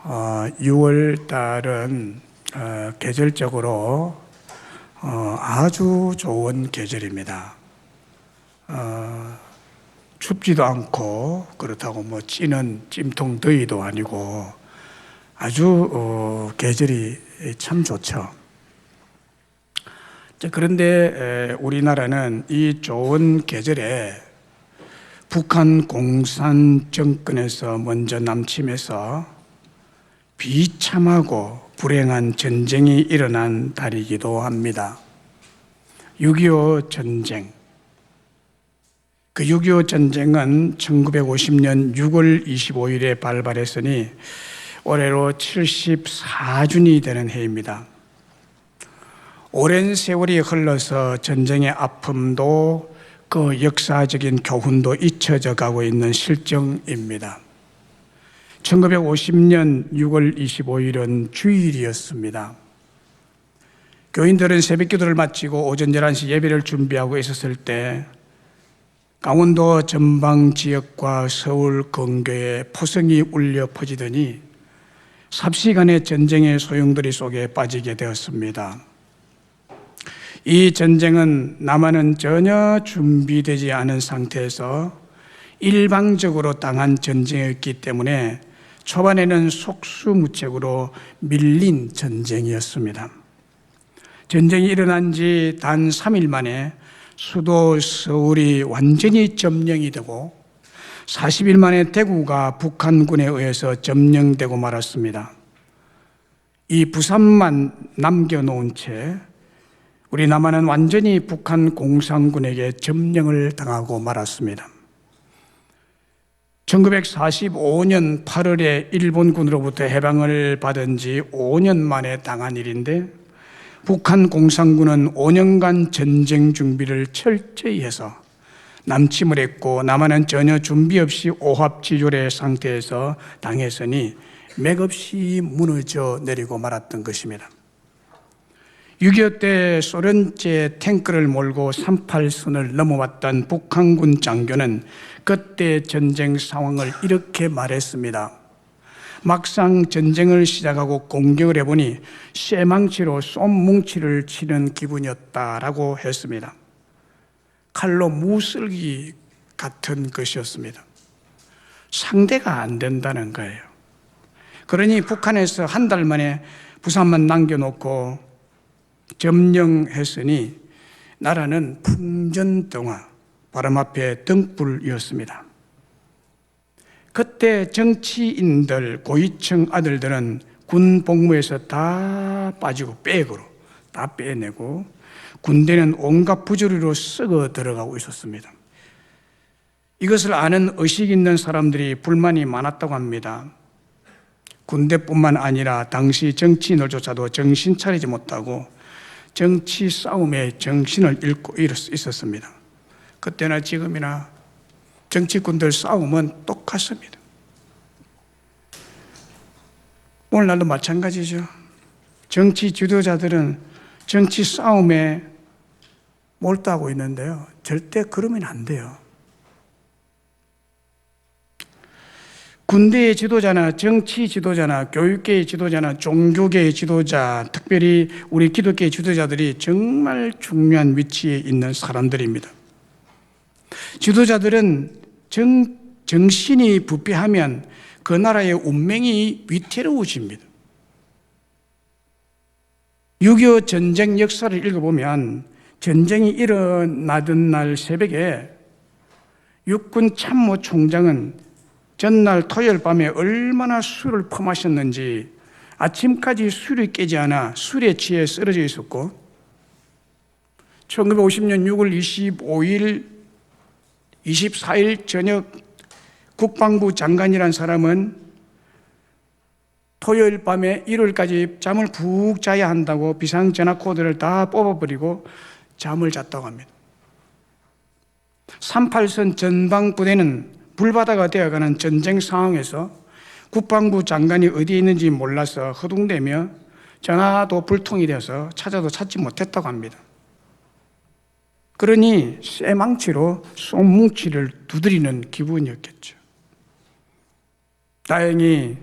6월 달은 계절적으로 아주 좋은 계절입니다. 춥지도 않고 그렇다고 뭐 찌는 찜통 더위도 아니고 아주 계절이 참 좋죠. 그런데 우리나라는 이 좋은 계절에 북한 공산 정권에서 먼저 남침해서 비참하고 불행한 전쟁이 일어난 달이기도 합니다. 6.25 전쟁. 그 6.25 전쟁은 1950년 6월 25일에 발발했으니 올해로 74주년이 되는 해입니다. 오랜 세월이 흘러서 전쟁의 아픔도 그 역사적인 교훈도 잊혀져 가고 있는 실정입니다. 1950년 6월 25일은 주일이었습니다. 교인들은 새벽 기도를 마치고 오전 11시 예배를 준비하고 있었을 때 강원도 전방 지역과 서울 근교에 포성이 울려 퍼지더니 삽시간에 전쟁의 소용돌이 속에 빠지게 되었습니다. 이 전쟁은 남한은 전혀 준비되지 않은 상태에서 일방적으로 당한 전쟁이었기 때문에 초반에는 속수무책으로 밀린 전쟁이었습니다. 전쟁이 일어난 지 단 3일 만에 수도 서울이 완전히 점령이 되고 40일 만에 대구가 북한군에 의해서 점령되고 말았습니다. 이 부산만 남겨놓은 채 우리 남한은 완전히 북한 공산군에게 점령을 당하고 말았습니다. 1945년 8월에 일본군으로부터 해방을 받은 지 5년 만에 당한 일인데 북한 공산군은 5년간 전쟁 준비를 철저히 해서 남침을 했고 남한은 전혀 준비 없이 오합지졸의 상태에서 당했으니 맥없이 무너져 내리고 말았던 것입니다. 6.25 때 소련제 탱크를 몰고 38선을 넘어왔던 북한군 장교는 그때 전쟁 상황을 이렇게 말했습니다. 막상 전쟁을 시작하고 공격을 해보니 쇠망치로 쏨뭉치를 치는 기분이었다라고 했습니다. 칼로 무쓸기 같은 것이었습니다. 상대가 안 된다는 거예요. 그러니 북한에서 한 달 만에 부산만 남겨놓고 점령했으니 나라는 풍전등화, 바람 앞에 등불이었습니다. 그때 정치인들, 고위층 아들들은 군 복무에서 다 빠지고 백으로 다 빼내고 군대는 온갖 부조리로 썩어 들어가고 있었습니다. 이것을 아는 의식 있는 사람들이 불만이 많았다고 합니다. 군대뿐만 아니라 당시 정치인들조차도 정신 차리지 못하고 정치 싸움에 정신을 잃고 있었습니다. 그때나 지금이나 정치꾼들 싸움은 똑같습니다. 오늘날도 마찬가지죠. 정치 지도자들은 정치 싸움에 몰두하고 있는데요. 절대 그러면 안 돼요. 군대의 지도자나 정치 지도자나 교육계의 지도자나 종교계의 지도자, 특별히 우리 기독교의 지도자들이 정말 중요한 위치에 있는 사람들입니다. 지도자들은 정신이 부패하면 그 나라의 운명이 위태로워집니다. 6.25 전쟁 역사를 읽어보면 전쟁이 일어나던 날 새벽에 육군 참모총장은 전날 토요일 밤에 얼마나 술을 퍼마셨는지 아침까지 술이 깨지 않아 술에 취해 쓰러져 있었고 1950년 6월 25일 24일 저녁 국방부 장관이란 사람은 토요일 밤에 일요일까지 잠을 푹 자야 한다고 비상전화 코드를 다 뽑아버리고 잠을 잤다고 합니다. 38선 전방부대는 불바다가 되어가는 전쟁 상황에서 국방부 장관이 어디에 있는지 몰라서 허둥대며 전화도 불통이 되어서 찾아도 찾지 못했다고 합니다. 그러니 쇠망치로 쏨뭉치를 두드리는 기분이었겠죠. 다행히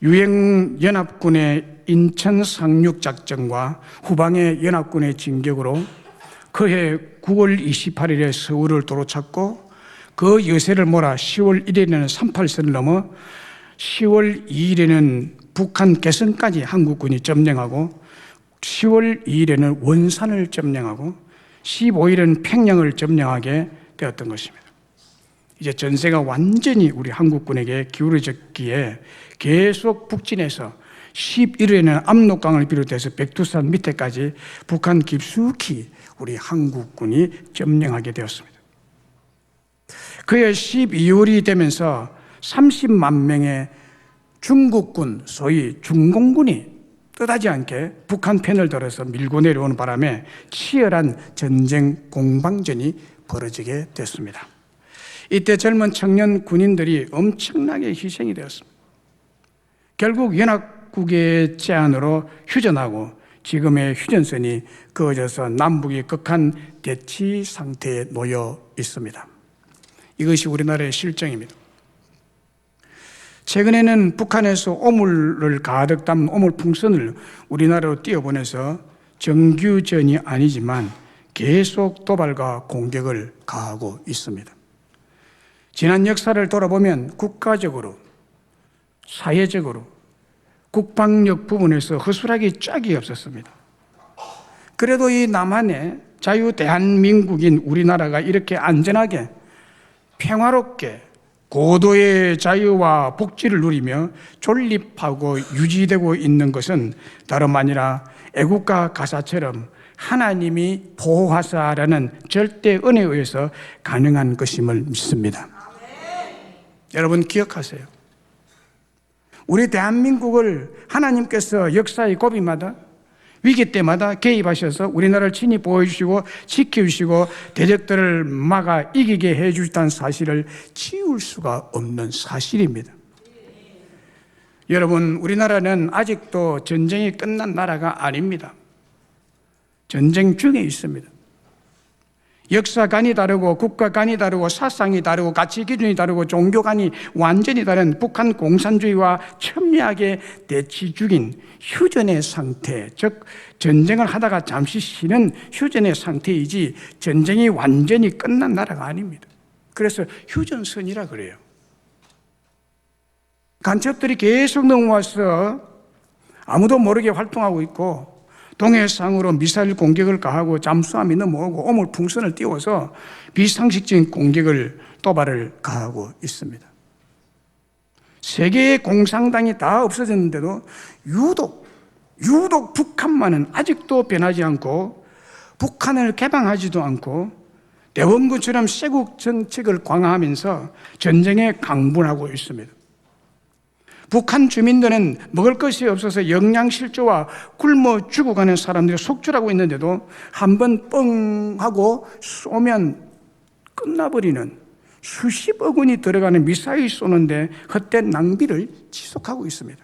유엔연합군의 인천 상륙작전과 후방의 연합군의 진격으로 그해 9월 28일에 서울을 도로찾고 그 여세를 몰아 10월 1일에는 38선을 넘어 10월 2일에는 북한 개성까지 한국군이 점령하고 10월 2일에는 원산을 점령하고 15일은 평양을 점령하게 되었던 것입니다. 이제 전세가 완전히 우리 한국군에게 기울어졌기에 계속 북진해서 11일에는 압록강을 비롯해서 백두산 밑에까지 북한 깊숙이 우리 한국군이 점령하게 되었습니다. 그해 12월이 되면서 30만 명의 중국군, 소위 중공군이 뜻하지 않게 북한 편을 들어서 밀고 내려오는 바람에 치열한 전쟁 공방전이 벌어지게 됐습니다. 이때 젊은 청년 군인들이 엄청나게 희생이 되었습니다. 결국 연합국의 제안으로 휴전하고 지금의 휴전선이 그어져서 남북이 극한 대치 상태에 놓여 있습니다. 이것이 우리나라의 실정입니다. 최근에는 북한에서 오물을 가득 담은 오물풍선을 우리나라로 띄워보내서 정규전이 아니지만 계속 도발과 공격을 가하고 있습니다. 지난 역사를 돌아보면 국가적으로, 사회적으로, 국방력 부분에서 허술하기 짝이 없었습니다. 그래도 이 남한의 자유 대한민국인 우리나라가 이렇게 안전하게 평화롭게 고도의 자유와 복지를 누리며 존립하고 유지되고 있는 것은 다름 아니라 애국가 가사처럼 하나님이 보호하사라는 절대 은혜에 의해서 가능한 것임을 믿습니다. 여러분 기억하세요. 우리 대한민국을 하나님께서 역사의 고비마다 위기 때마다 개입하셔서 우리나라를 친히 보호해주시고 지켜주시고 대적들을 막아 이기게 해주셨다는 사실을 지울 수가 없는 사실입니다. 여러분, 우리나라는 아직도 전쟁이 끝난 나라가 아닙니다. 전쟁 중에 있습니다. 역사관이 다르고 국가관이 다르고 사상이 다르고 가치 기준이 다르고 종교관이 완전히 다른 북한 공산주의와 첨예하게 대치 중인 휴전의 상태, 즉 전쟁을 하다가 잠시 쉬는 휴전의 상태이지 전쟁이 완전히 끝난 나라가 아닙니다. 그래서 휴전선이라 그래요. 간첩들이 계속 넘어와서 아무도 모르게 활동하고 있고 동해상으로 미사일 공격을 가하고 잠수함이 넘어오고 오물풍선을 띄워서 비상식적인 공격을 도발을 가하고 있습니다. 세계의 공산당이 다 없어졌는데도 유독 북한만은 아직도 변하지 않고 북한을 개방하지도 않고 대원군처럼 쇄국 정책을 강화하면서 전쟁에 강분하고 있습니다. 북한 주민들은 먹을 것이 없어서 영양실조와 굶어 죽어가는 사람들이 속출하고 있는데도 한번 뻥 하고 쏘면 끝나버리는 수십억 원이 들어가는 미사일 쏘는데 헛된 낭비를 지속하고 있습니다.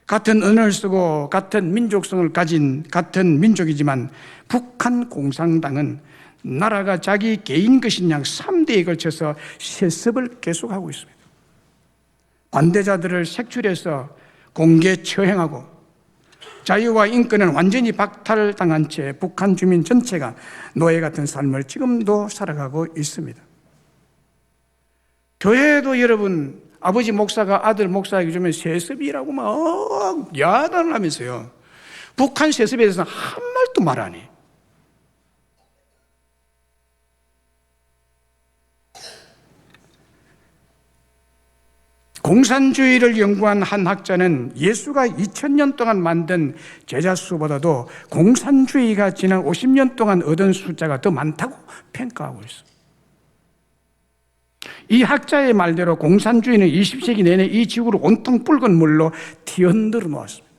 같은 언어를 쓰고 같은 민족성을 가진 같은 민족이지만 북한 공산당은 나라가 자기 개인 것인 양 3대에 걸쳐서 세습을 계속하고 있습니다. 관대자들을 색출해서 공개 처형하고 자유와 인권은 완전히 박탈당한 채 북한 주민 전체가 노예 같은 삶을 지금도 살아가고 있습니다. 교회도 여러분, 아버지 목사가 아들 목사에게 주면 세습이라고 막 야단을 하면서요. 북한 세습에 대해서는 한 말도 말 안 해. 공산주의를 연구한 한 학자는 예수가 2000년 동안 만든 제자 수보다도 공산주의가 지난 50년 동안 얻은 숫자가 더 많다고 평가하고 있습니다. 이 학자의 말대로 공산주의는 20세기 내내 이 지구를 온통 붉은 물로 뒤흔들어 놓았습니다.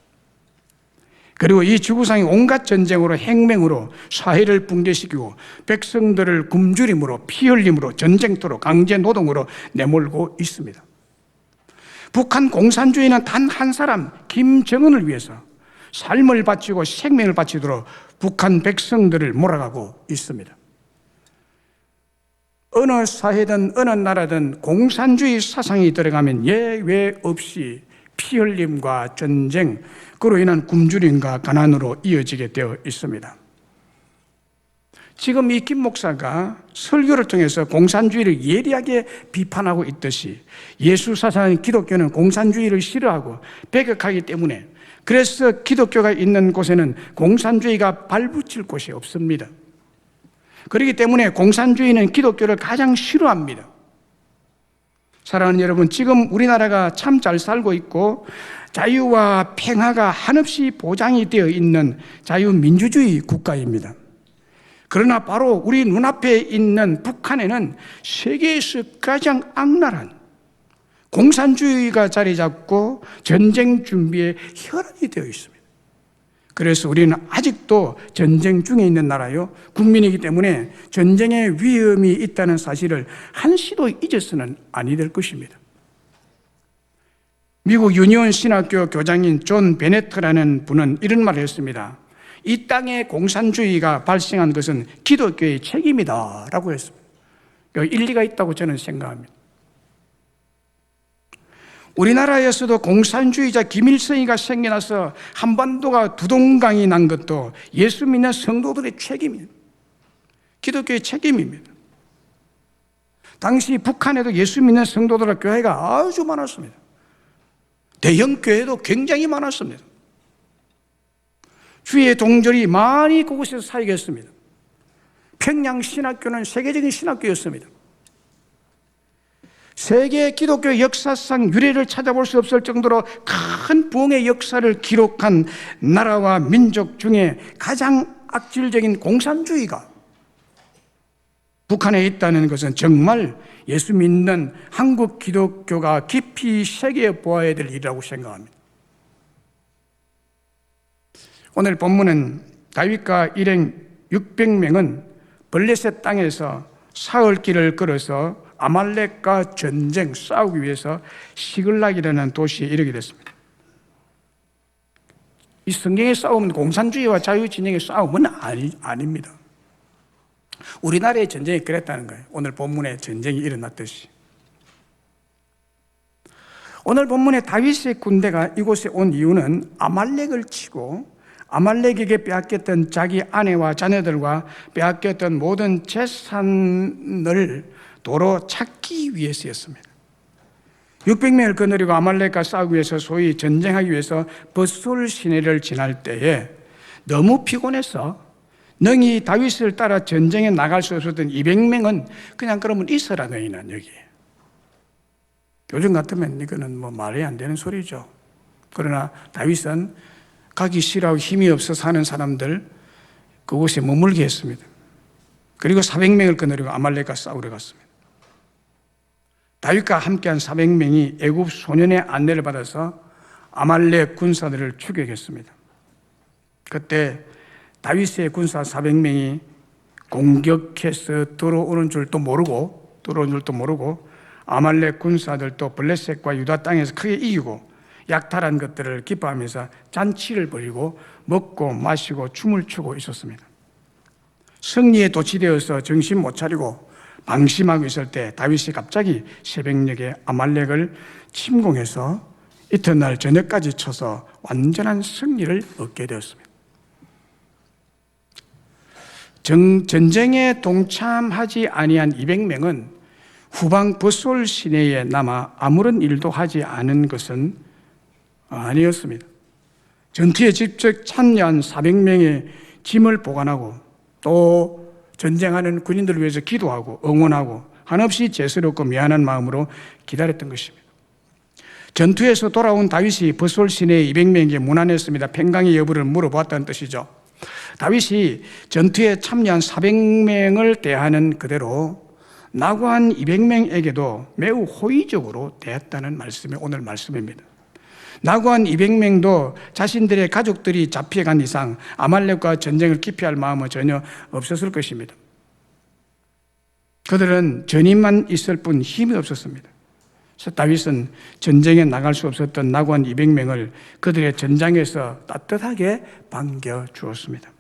그리고 이 지구상의 온갖 전쟁으로 행맹으로 사회를 붕괴시키고 백성들을 굶주림으로 피 흘림으로 전쟁터로 강제 노동으로 내몰고 있습니다. 북한 공산주의는 단 한 사람 김정은을 위해서 삶을 바치고 생명을 바치도록 북한 백성들을 몰아가고 있습니다. 어느 사회든 어느 나라든 공산주의 사상이 들어가면 예외 없이 피 흘림과 전쟁, 그로 인한 굶주림과 가난으로 이어지게 되어 있습니다. 지금 이 김 목사가 설교를 통해서 공산주의를 예리하게 비판하고 있듯이 예수 사상인 기독교는 공산주의를 싫어하고 배격하기 때문에, 그래서 기독교가 있는 곳에는 공산주의가 발붙일 곳이 없습니다. 그렇기 때문에 공산주의는 기독교를 가장 싫어합니다. 사랑하는 여러분, 지금 우리나라가 참 잘 살고 있고 자유와 평화가 한없이 보장이 되어 있는 자유민주주의 국가입니다. 그러나 바로 우리 눈앞에 있는 북한에는 세계에서 가장 악랄한 공산주의가 자리 잡고 전쟁 준비에 혈안이 되어 있습니다. 그래서 우리는 아직도 전쟁 중에 있는 나라요, 국민이기 때문에 전쟁의 위험이 있다는 사실을 한시도 잊어서는 아니 될 것입니다. 미국 유니온 신학교 교장인 존 베네트라는 분은 이런 말을 했습니다. 이 땅에 공산주의가 발생한 것은 기독교의 책임이다 라고 했습니다. 일리가 있다고 저는 생각합니다. 우리나라에서도 공산주의자 김일성이가 생겨나서 한반도가 두동강이 난 것도 예수 믿는 성도들의 책임입니다. 기독교의 책임입니다. 당시 북한에도 예수 믿는 성도들의 교회가 아주 많았습니다. 대형 교회도 굉장히 많았습니다. 주의 동절이 많이 그곳에서 사역했습니다. 평양 신학교는 세계적인 신학교였습니다. 세계 기독교 역사상 유래를 찾아볼 수 없을 정도로 큰 부흥의 역사를 기록한 나라와 민족 중에 가장 악질적인 공산주의가 북한에 있다는 것은 정말 예수 믿는 한국 기독교가 깊이 새겨 보아야 될 일이라고 생각합니다. 오늘 본문은 다윗과 일행 600명은 블레셋 땅에서 사흘길을 걸어서 아말렉과 전쟁 싸우기 위해서 시글락이라는 도시에 이르게 됐습니다. 이 성경의 싸움은 공산주의와 자유진영의 싸움은 아닙니다. 우리나라의 전쟁이 그랬다는 거예요. 오늘 본문에 전쟁이 일어났듯이. 오늘 본문에 다윗의 군대가 이곳에 온 이유는 아말렉을 치고 아말렉에게 빼앗겼던 자기 아내와 자녀들과 빼앗겼던 모든 재산을 도로 찾기 위해서였습니다. 600명을 거느리고 아말렉과 싸우기 위해서 소위 전쟁하기 위해서 벳솔 시내를 지날 때에 너무 피곤해서 능히 다윗을 따라 전쟁에 나갈 수 없었던 200명은 그냥 그러면 있어라 너희는 여기에. 요즘 같으면 이거는 뭐 말이 안 되는 소리죠. 그러나 다윗은 가기 싫어하고 힘이 없어 사는 사람들 그곳에 머물게 했습니다. 그리고 400명을 거느리고 아말렉과 싸우러 갔습니다. 다윗과 함께한 400명이 애굽 소년의 안내를 받아서 아말렉 군사들을 추격했습니다. 그때 다윗의 군사 400명이 공격해서 들어오는 줄도 모르고 아말렉 군사들도 블레셋과 유다 땅에서 크게 이기고 약탈한 것들을 기뻐하면서 잔치를 벌이고 먹고 마시고 춤을 추고 있었습니다. 승리에 도취되어서 정신 못 차리고 방심하고 있을 때 다윗이 갑자기 새벽녘에 아말렉을 침공해서 이튿날 저녁까지 쳐서 완전한 승리를 얻게 되었습니다. 전쟁에 동참하지 아니한 200명은 후방 벳솔 시내에 남아 아무런 일도 하지 않은 것은 아니었습니다. 전투에 직접 참여한 400명의 짐을 보관하고 또 전쟁하는 군인들을 위해서 기도하고 응원하고 한없이 죄스럽고 미안한 마음으로 기다렸던 것입니다. 전투에서 돌아온 다윗이 벳솔 시내에 200명에게 문안했습니다. 평강의 여부를 물어보았다는 뜻이죠. 다윗이 전투에 참여한 400명을 대하는 그대로 낙오한 200명에게도 매우 호의적으로 대했다는 말씀이 오늘 말씀입니다. 낙오한 200명도 자신들의 가족들이 잡혀간 이상 아말렉과 전쟁을 기피할 마음은 전혀 없었을 것입니다. 그들은 전임만 있을 뿐 힘이 없었습니다. 그래서 다윗은 전쟁에 나갈 수 없었던 낙오한 200명을 그들의 전장에서 따뜻하게 반겨주었습니다.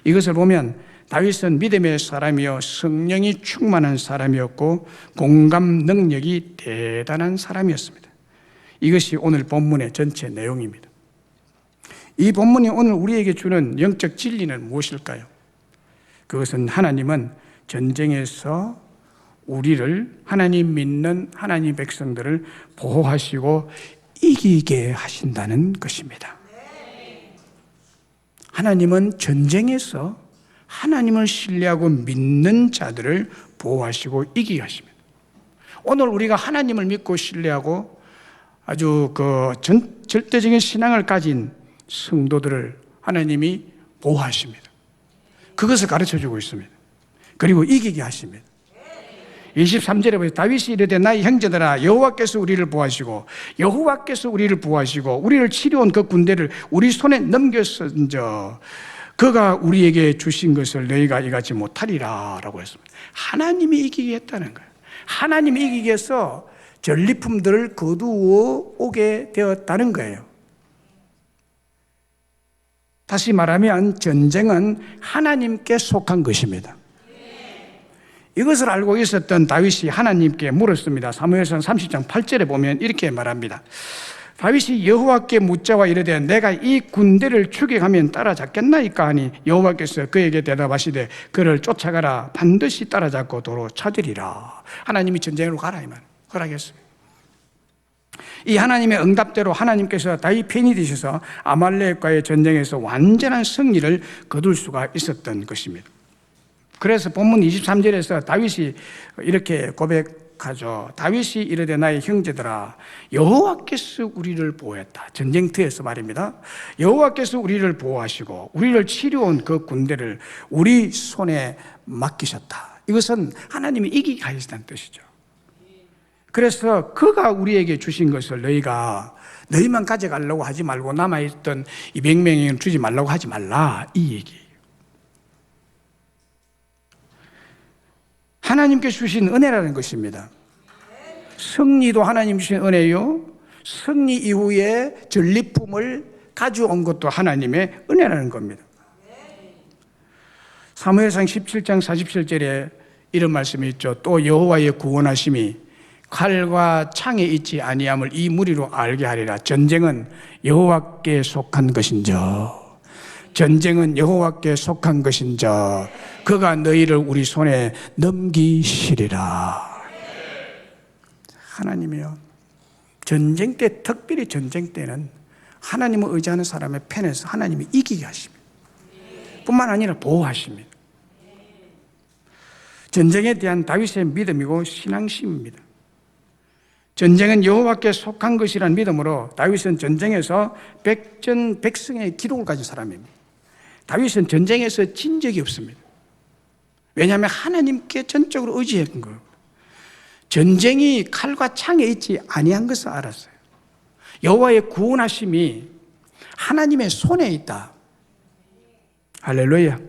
이것을 보면 다윗은 믿음의 사람이요 성령이 충만한 사람이었고 공감 능력이 대단한 사람이었습니다. 이것이 오늘 본문의 전체 내용입니다. 이 본문이 오늘 우리에게 주는 영적 진리는 무엇일까요? 그것은 하나님은 전쟁에서 우리를, 하나님 믿는 하나님 백성들을 보호하시고 이기게 하신다는 것입니다. 하나님은 전쟁에서 하나님을 신뢰하고 믿는 자들을 보호하시고 이기게 하십니다. 오늘 우리가 하나님을 믿고 신뢰하고 아주 절대적인 신앙을 가진 성도들을 하나님이 보호하십니다. 그것을 가르쳐주고 있습니다. 그리고 이기게 하십니다. 23절에 보세요. 다윗이 이르되 나의 형제들아 여호와께서 우리를 보호하시고 여호와께서 우리를 보호하시고 우리를 치려온 그 군대를 우리 손에 넘겼은저 그가 우리에게 주신 것을 너희가 이같이 못하리라 라고 했습니다. 하나님이 이기게 했다는 거예요. 하나님이 이기게 해서 전리품들을 거두어 오게 되었다는 거예요. 다시 말하면 전쟁은 하나님께 속한 것입니다. 이것을 알고 있었던 다윗이 하나님께 물었습니다. 사무엘상 30장 8절에 보면 이렇게 말합니다. 다윗이 여호와께 묻자와 이르되 내가 이 군대를 추격하면 따라잡겠나이까 하니 여호와께서 그에게 대답하시되 그를 쫓아가라 반드시 따라잡고 도로 찾으리라. 하나님이 전쟁으로 가라 이 말 허락했습니다. 이 하나님의 응답대로 하나님께서 다윗 편이 되셔서 아말렉과의 전쟁에서 완전한 승리를 거둘 수가 있었던 것입니다. 그래서 본문 23절에서 다윗이 이렇게 고백하죠. 다윗이 이르되 나의 형제들아 여호와께서 우리를 보호했다. 전쟁터에서 말입니다. 여호와께서 우리를 보호하시고 우리를 치려온 그 군대를 우리 손에 맡기셨다. 이것은 하나님이 이기게 하시다는 뜻이죠. 그래서 그가 우리에게 주신 것을 너희만 가져가려고 하지 말고 남아있던 200명에게는 주지 말라고 하지 말라 이 얘기예요. 하나님께 주신 은혜라는 것입니다. 승리도 하나님 주신 은혜요, 승리 이후에 전리품을 가져온 것도 하나님의 은혜라는 겁니다. 사무엘상 17장 47절에 이런 말씀이 있죠. 또 여호와의 구원하심이 칼과 창에 있지 아니함을 이 무리로 알게 하리라. 전쟁은 여호와께 속한 것인저, 전쟁은 여호와께 속한 것인저 그가 너희를 우리 손에 넘기시리라. 하나님이요, 전쟁 때, 특별히 전쟁 때는 하나님을 의지하는 사람의 편에서 하나님이 이기게 하십니다. 뿐만 아니라 보호하십니다. 전쟁에 대한 다윗의 믿음이고 신앙심입니다. 전쟁은 여호와께 속한 것이라는 믿음으로 다윗은 전쟁에서 백전백승의 기록을 가진 사람입니다. 다윗은 전쟁에서 진 적이 없습니다. 왜냐하면 하나님께 전적으로 의지했던 거예요. 전쟁이 칼과 창에 있지 아니한 것을 알았어요. 여호와의 구원하심이 하나님의 손에 있다. 할렐루야.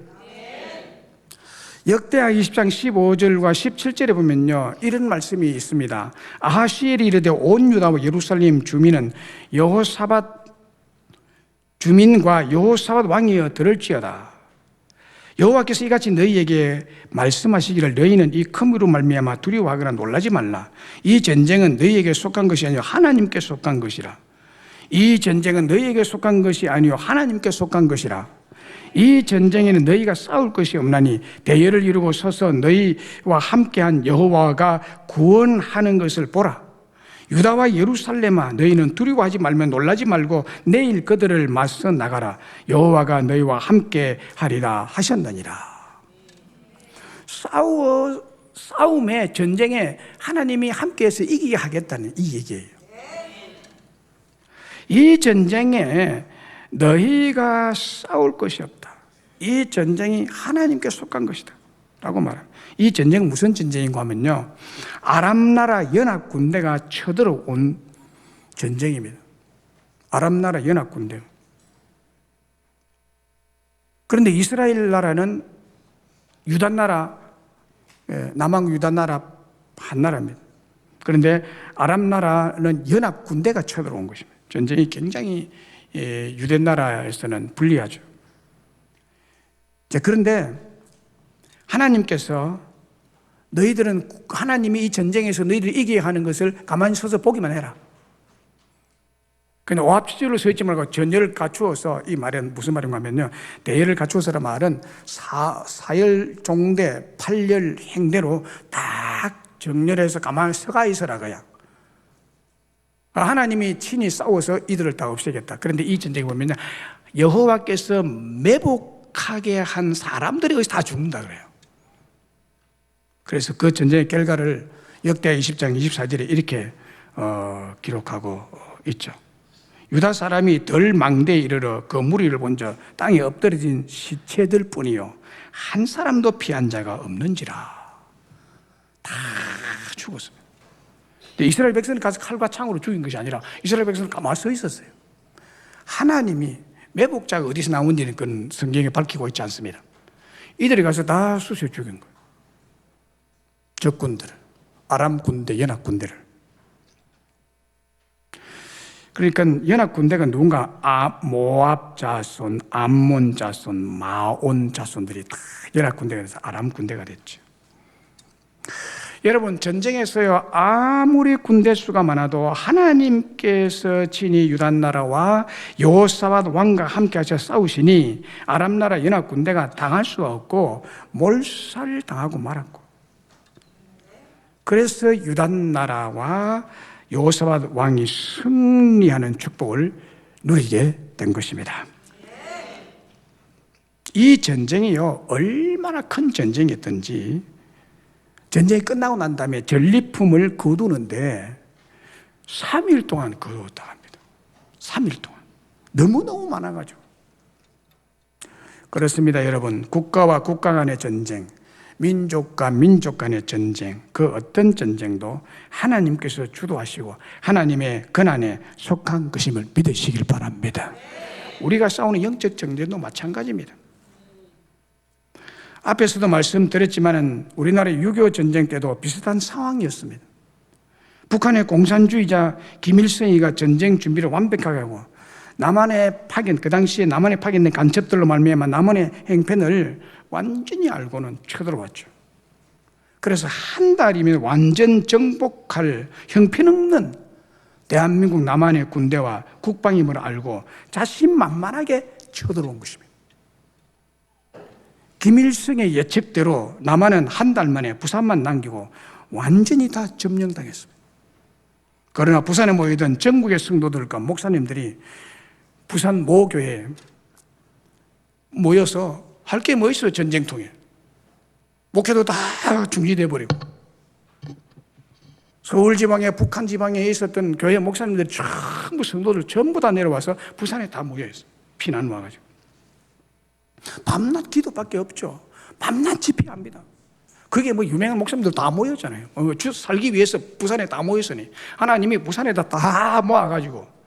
역대하 20장 15절과 17절에 보면요, 이런 말씀이 있습니다. 아하시엘이 이르되 온 유다와 예루살렘 주민은 여호사밧 주민과 여호사밧 왕이여 들을지어다. 여호와께서 이같이 너희에게 말씀하시기를 너희는 이 큰 위로 말미암아 두려워하거나 놀라지 말라. 이 전쟁은 너희에게 속한 것이 아니요 하나님께 속한 것이라. 이 전쟁은 너희에게 속한 것이 아니요 하나님께 속한 것이라. 이 전쟁에는 너희가 싸울 것이 없나니 대열을 이루고 서서 너희와 함께한 여호와가 구원하는 것을 보라. 유다와 예루살렘아 너희는 두려워하지 말며 놀라지 말고 내일 그들을 맞서 나가라. 여호와가 너희와 함께 하리라 하셨느니라. 싸움에 전쟁에 하나님이 함께해서 이기게 하겠다는 이 얘기예요. 이 전쟁에 너희가 싸울 것이 없다. 이 전쟁이 하나님께 속한 것이다 라고 말합니다. 이 전쟁은 무슨 전쟁인가 하면요, 아람 나라 연합 군대가 쳐들어온 전쟁입니다. 아람 나라 연합 군대. 그런데 이스라엘 나라는 유다 나라, 남왕 유다 나라 한 나라입니다. 그런데 아람 나라는 연합 군대가 쳐들어온 것입니다. 전쟁이 굉장히 유대 나라에서는 불리하죠. 그런데 하나님께서 너희들은 하나님이 이 전쟁에서 너희들을 이기게 하는 것을 가만히 서서 보기만 해라. 근데 오합지졸로 서 있지 말고 전열을 갖추어서, 이 말은 무슨 말인가 하면요, 대열을 갖추어서란 말은 사열 종대, 팔열 행대로 딱 정렬해서 가만히 서가 있으라고요. 하나님이 친히 싸워서 이들을 다 없애겠다. 그런데 이 전쟁에 보면 여호와께서 매복하게 한 사람들이 거기서 다 죽는다 그래요. 그래서 그 전쟁의 결과를 역대하 20장 24절에 이렇게 기록하고 있죠. 유다 사람이 덜 망대에 이르러 그 무리를 본저 땅에 엎드러진 시체들 뿐이요 한 사람도 피한 자가 없는지라. 다 죽었습니다. 이스라엘 백성을 가서 칼과 창으로 죽인 것이 아니라 이스라엘 백성은 가만히 서 있었어요. 하나님이 매복자가 어디서 나온지는 그건 성경에 밝히고 있지 않습니다. 이들이 가서 다 쑤셔 죽인 거예요. 적군들을, 아람 군대, 연합 군대를. 그러니까 연합 군대가 누군가 모압 자손, 암몬 자손, 마온 자손들이 다 연합 군대가 돼서 아람 군대가 됐죠. 여러분, 전쟁에서요, 아무리 군대 수가 많아도 하나님께서 친히 유다 나라와 여호사밧 왕과 함께 하셔 싸우시니 아람 나라 연합 군대가 당할 수가 없고 몰살당하고 말았고, 그래서 유다 나라와 여호사밧 왕이 승리하는 축복을 누리게 된 것입니다. 이 전쟁이요, 얼마나 큰 전쟁이었던지, 전쟁이 끝나고 난 다음에 전리품을 거두는데 3일 동안 거두었다고 합니다. 3일 동안. 너무너무 많아가지고. 그렇습니다, 여러분. 국가와 국가 간의 전쟁, 민족과 민족 간의 전쟁, 그 어떤 전쟁도 하나님께서 주도하시고 하나님의 권한에 속한 것임을 믿으시길 바랍니다. 우리가 싸우는 영적 전쟁도 마찬가지입니다. 앞에서도 말씀드렸지만 우리나라 6.25 전쟁 때도 비슷한 상황이었습니다. 북한의 공산주의자 김일성이가 전쟁 준비를 완벽하게 하고 남한의 파견, 그 당시에 남한에 파견된 간첩들로 말미암아 남한의 행편을 완전히 알고는 쳐들어왔죠. 그래서 한 달이면 완전 정복할 형편없는 대한민국 남한의 군대와 국방임을 알고 자신만만하게 쳐들어온 것입니다. 김일성의 예측대로 남한은 한 달 만에 부산만 남기고 완전히 다 점령당했습니다. 그러나 부산에 모이던 전국의 성도들과 목사님들이 부산 모교회에 모여서 할 게 뭐 있어요, 전쟁통에. 목회도 다 중지돼 버리고. 서울 지방에, 북한 지방에 있었던 교회 목사님들이 전부 성도들 전부 다 내려와서 부산에 다 모여있어요. 피난 와가지고. 밤낮 기도밖에 없죠. 밤낮 집회합니다. 그게 뭐 유명한 목사님들 다 모였잖아요. 주 살기 위해서 부산에 다 모였으니 하나님이 부산에다 다 모아가지고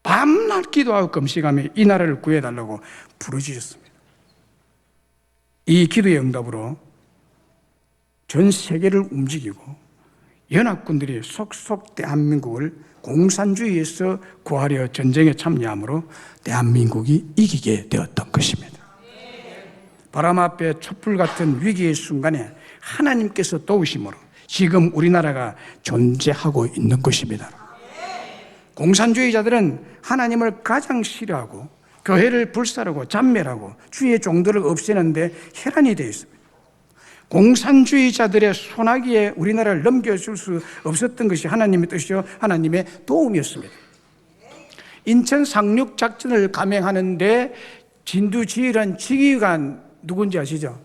밤낮 기도하고 금식하며 이 나라를 구해달라고 부르짖었습니다. 이 기도의 응답으로 전 세계를 움직이고 연합군들이 속속 대한민국을 공산주의에서 구하려 전쟁에 참여함으로 대한민국이 이기게 되었던 것입니다. 바람 앞에 촛불 같은 위기의 순간에 하나님께서 도우심으로 지금 우리나라가 존재하고 있는 것입니다. 공산주의자들은 하나님을 가장 싫어하고 교회를 불살하고 잔멸하고 주의 종들을 없애는데 혈안이 되어 있습니다. 공산주의자들의 소나기에 우리나라를 넘겨줄 수 없었던 것이 하나님의 뜻이요 하나님의 도움이었습니다. 인천 상륙작전을 감행하는데 진두지휘관 지휘관 누군지 아시죠?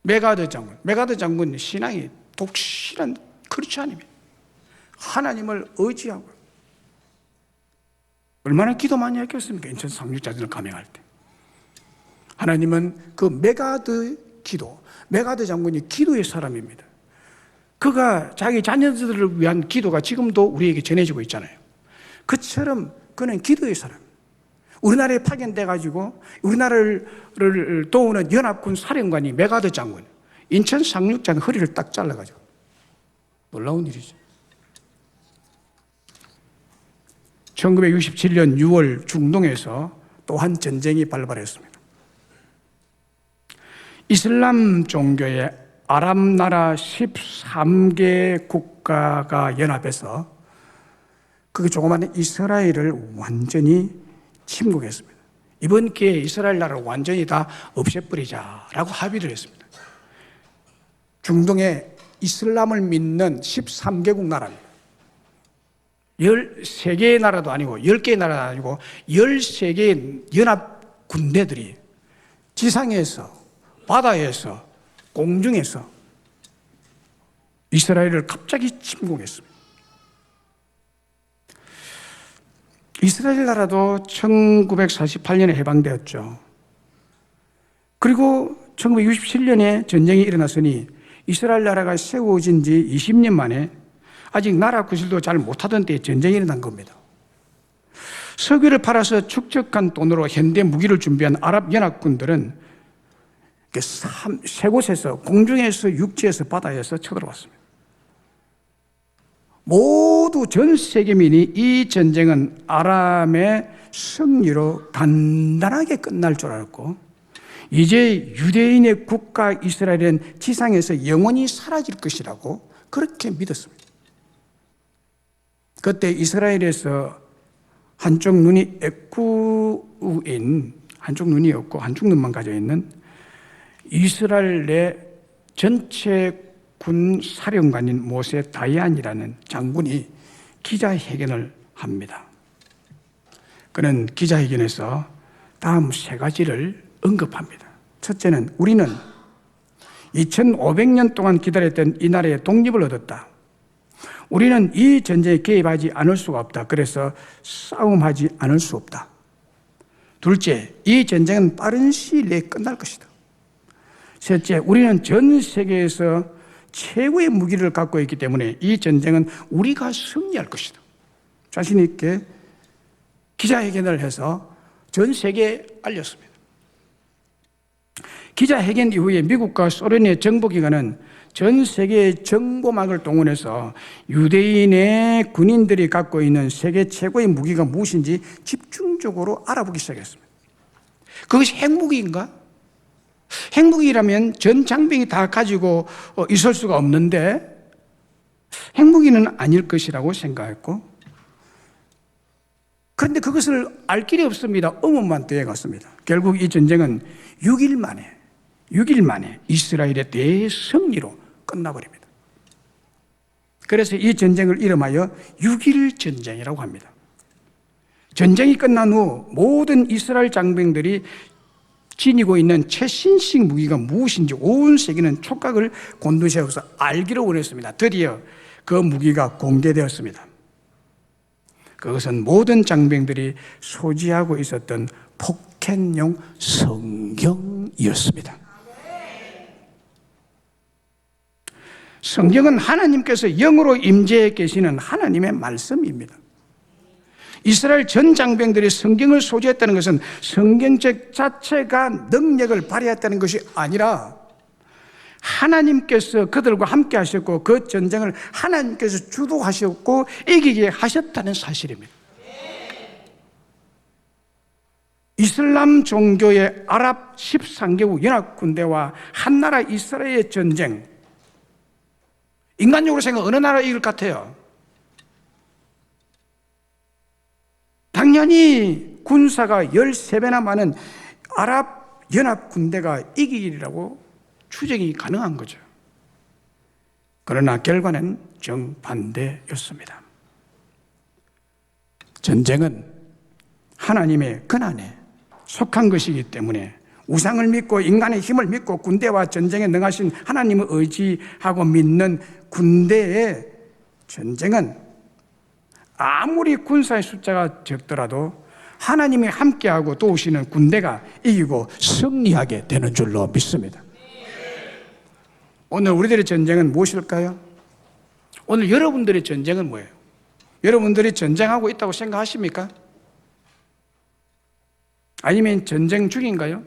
메가더 장군. 메가더 장군 신앙이 독실한 크리스찬입니다. 하나님을 의지하고 얼마나 기도 많이 했겠습니까? 인천 상륙작전을 감행할 때. 하나님은 그 메가더 기도, 메가더 장군이 기도의 사람입니다. 그가 자기 자녀들을 위한 기도가 지금도 우리에게 전해지고 있잖아요. 그처럼 그는 기도의 사람. 우리나라에 파견돼가지고 우리나라를 도우는 연합군 사령관이 메가더 장군. 인천 상륙작전 허리를 딱 잘라가지고. 놀라운 일이죠. 1967년 6월 중동에서 또한 전쟁이 발발했습니다. 이슬람 종교의 아랍나라 13개 국가가 연합해서 그 조그마한 이스라엘을 완전히 침공했습니다. 이번 기회에 이스라엘 나라를 완전히 다 없애버리자라고 합의를 했습니다. 중동에 이슬람을 믿는 13개국 나라입니다. 13개의 나라도 아니고 10개의 나라도 아니고 13개의 연합 군대들이 지상에서, 바다에서, 공중에서 이스라엘을 갑자기 침공했습니다. 이스라엘 나라도 1948년에 해방되었죠. 그리고 1967년에 전쟁이 일어났으니 이스라엘 나라가 세워진 지 20년 만에 아직 나라 구실도 잘 못하던 때에 전쟁이 일어난 겁니다. 석유를 팔아서 축적한 돈으로 현대 무기를 준비한 아랍 연합군들은 세 곳에서, 공중에서, 육지에서, 바다에서 쳐들어왔습니다. 모두 전 세계민이 이 전쟁은 아람의 승리로 간단하게 끝날 줄 알았고, 이제 유대인의 국가 이스라엘은 지상에서 영원히 사라질 것이라고 그렇게 믿었습니다. 그때 이스라엘에서 한쪽 눈이 애꾸인, 한쪽 눈이 없고 한쪽 눈만 가져 있는 이스라엘의 전체 군 사령관인 모세 다이안이라는 장군이 기자회견을 합니다. 그는 기자회견에서 다음 세 가지를 언급합니다. 첫째는 우리는 2500년 동안 기다렸던 이 나라의 독립을 얻었다. 우리는 이 전쟁에 개입하지 않을 수가 없다. 그래서 싸움하지 않을 수 없다. 둘째, 이 전쟁은 빠른 시일 내에 끝날 것이다. 셋째, 우리는 전 세계에서 최고의 무기를 갖고 있기 때문에 이 전쟁은 우리가 승리할 것이다. 자신 있게 기자회견을 해서 전 세계에 알렸습니다. 기자회견 이후에 미국과 소련의 정보기관은 전 세계의 정보망을 동원해서 유대인의 군인들이 갖고 있는 세계 최고의 무기가 무엇인지 집중적으로 알아보기 시작했습니다. 그것이 핵무기인가? 핵무기라면 전 장병이 다 가지고 있을 수가 없는데 핵무기는 아닐 것이라고 생각했고, 그런데 그것을 알 길이 없습니다. 의문만 더해갔습니다. 결국 이 전쟁은 6일 만에 이스라엘의 대승리로 끝나버립니다. 그래서 이 전쟁을 이름하여 6일 전쟁이라고 합니다. 전쟁이 끝난 후 모든 이스라엘 장병들이 지니고 있는 최신식 무기가 무엇인지 온 세계는 촉각을 곤두세워서 알기를 원했습니다. 드디어 그 무기가 공개되었습니다. 그것은 모든 장병들이 소지하고 있었던 포켓용 성경이었습니다. 성경은 하나님께서 영으로 임재해 계시는 하나님의 말씀입니다. 이스라엘 전 장병들이 성경을 소지했다는 것은 성경 자체가 능력을 발휘했다는 것이 아니라 하나님께서 그들과 함께 하셨고 그 전쟁을 하나님께서 주도하셨고 이기게 하셨다는 사실입니다. 이슬람 종교의 아랍 13개국 연합군대와 한나라 이스라엘의 전쟁, 인간적으로 생각하면 어느 나라 이길 것 같아요? 당연히 군사가 13배나 많은 아랍 연합군대가 이기리라고 추정이 가능한 거죠. 그러나 결과는 정반대였습니다. 전쟁은 하나님의 권한에 속한 것이기 때문에 우상을 믿고 인간의 힘을 믿고 군대와 전쟁에 능하신 하나님을 의지하고 믿는 군대의 전쟁은 아무리 군사의 숫자가 적더라도 하나님이 함께하고 도우시는 군대가 이기고 승리하게 되는 줄로 믿습니다. 오늘 우리들의 전쟁은 무엇일까요? 오늘 여러분들의 전쟁은 뭐예요? 여러분들이 전쟁하고 있다고 생각하십니까? 아니면 전쟁 중인가요?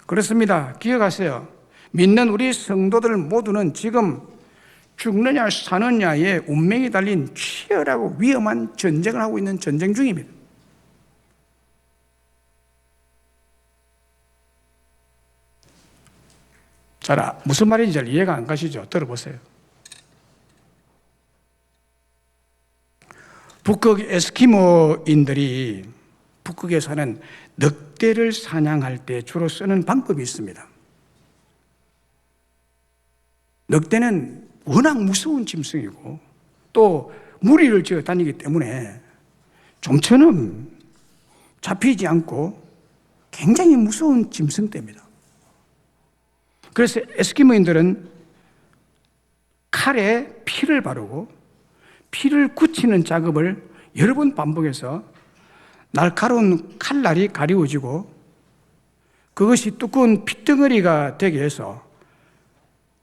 그렇습니다. 기억하세요. 믿는 우리 성도들 모두는 지금 죽느냐 사느냐의 운명이 달린 치열하고 위험한 전쟁을 하고 있는 전쟁 중입니다. 자, 무슨 말인지 잘 이해가 안 가시죠? 들어보세요. 북극 에스키모인들이 북극에 사는 늑대를 사냥할 때 주로 쓰는 방법이 있습니다. 늑대는 워낙 무서운 짐승이고 또 무리를 지어 다니기 때문에 좀처럼 잡히지 않고 굉장히 무서운 짐승대입니다. 그래서 에스키모인들은 칼에 피를 바르고 피를 굳히는 작업을 여러 번 반복해서 날카로운 칼날이 가리워지고 그것이 두꺼운 핏덩어리가 되게 해서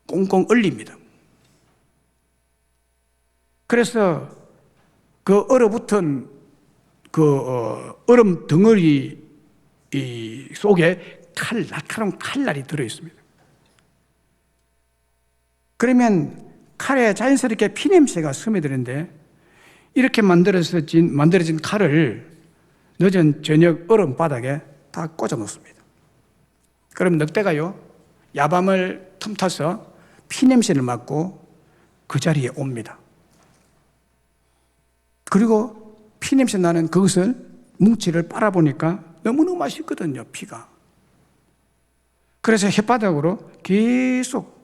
꽁꽁 얼립니다. 그래서 그 얼어붙은 얼음 덩어리 속에 날카로운 칼날이 들어있습니다. 그러면 칼에 자연스럽게 피냄새가 스며드는데 이렇게 만들어진 칼을 늦은 저녁 얼음 바닥에 다 꽂아 놓습니다. 그럼 늑대가요, 야밤을 틈타서 피냄새를 맡고 그 자리에 옵니다. 그리고 피냄새 나는 그것을 뭉치를 빨아보니까 너무너무 맛있거든요, 피가. 그래서 혓바닥으로 계속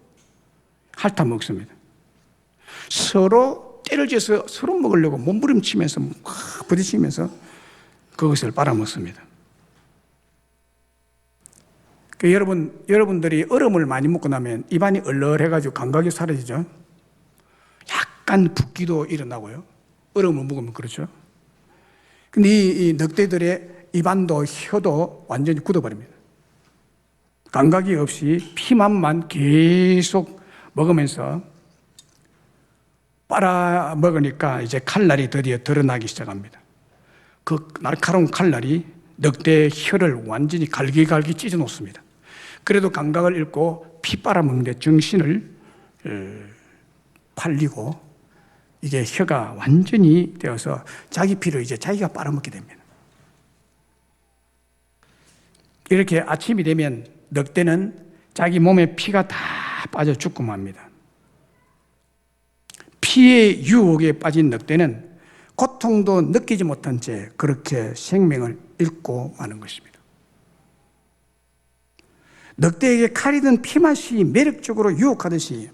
핥아 먹습니다. 서로 때를 지어서 서로 먹으려고 몸부림치면서 부딪히면서 그것을 빨아먹습니다. 여러분들이 얼음을 많이 먹고 나면 입안이 얼얼해가지고 감각이 사라지죠. 약간 붓기도 일어나고요. 얼음을 먹으면 그렇죠. 근데 이 늑대들의 입안도 혀도 완전히 굳어버립니다. 감각이 없이 피만만 계속 먹으면서 빨아먹으니까 이제 칼날이 드디어 드러나기 시작합니다. 그 날카로운 칼날이 늑대의 혀를 완전히 갈기갈기 찢어 놓습니다. 그래도 감각을 잃고 피 빨아먹는데 정신을 팔리고 이게 혀가 완전히 되어서 자기 피를 이제 자기가 빨아먹게 됩니다. 이렇게 아침이 되면 늑대는 자기 몸에 피가 다 빠져 죽고 맙니다. 피의 유혹에 빠진 늑대는 고통도 느끼지 못한 채 그렇게 생명을 잃고 마는 것입니다. 늑대에게 칼이든 피맛이 매력적으로 유혹하듯이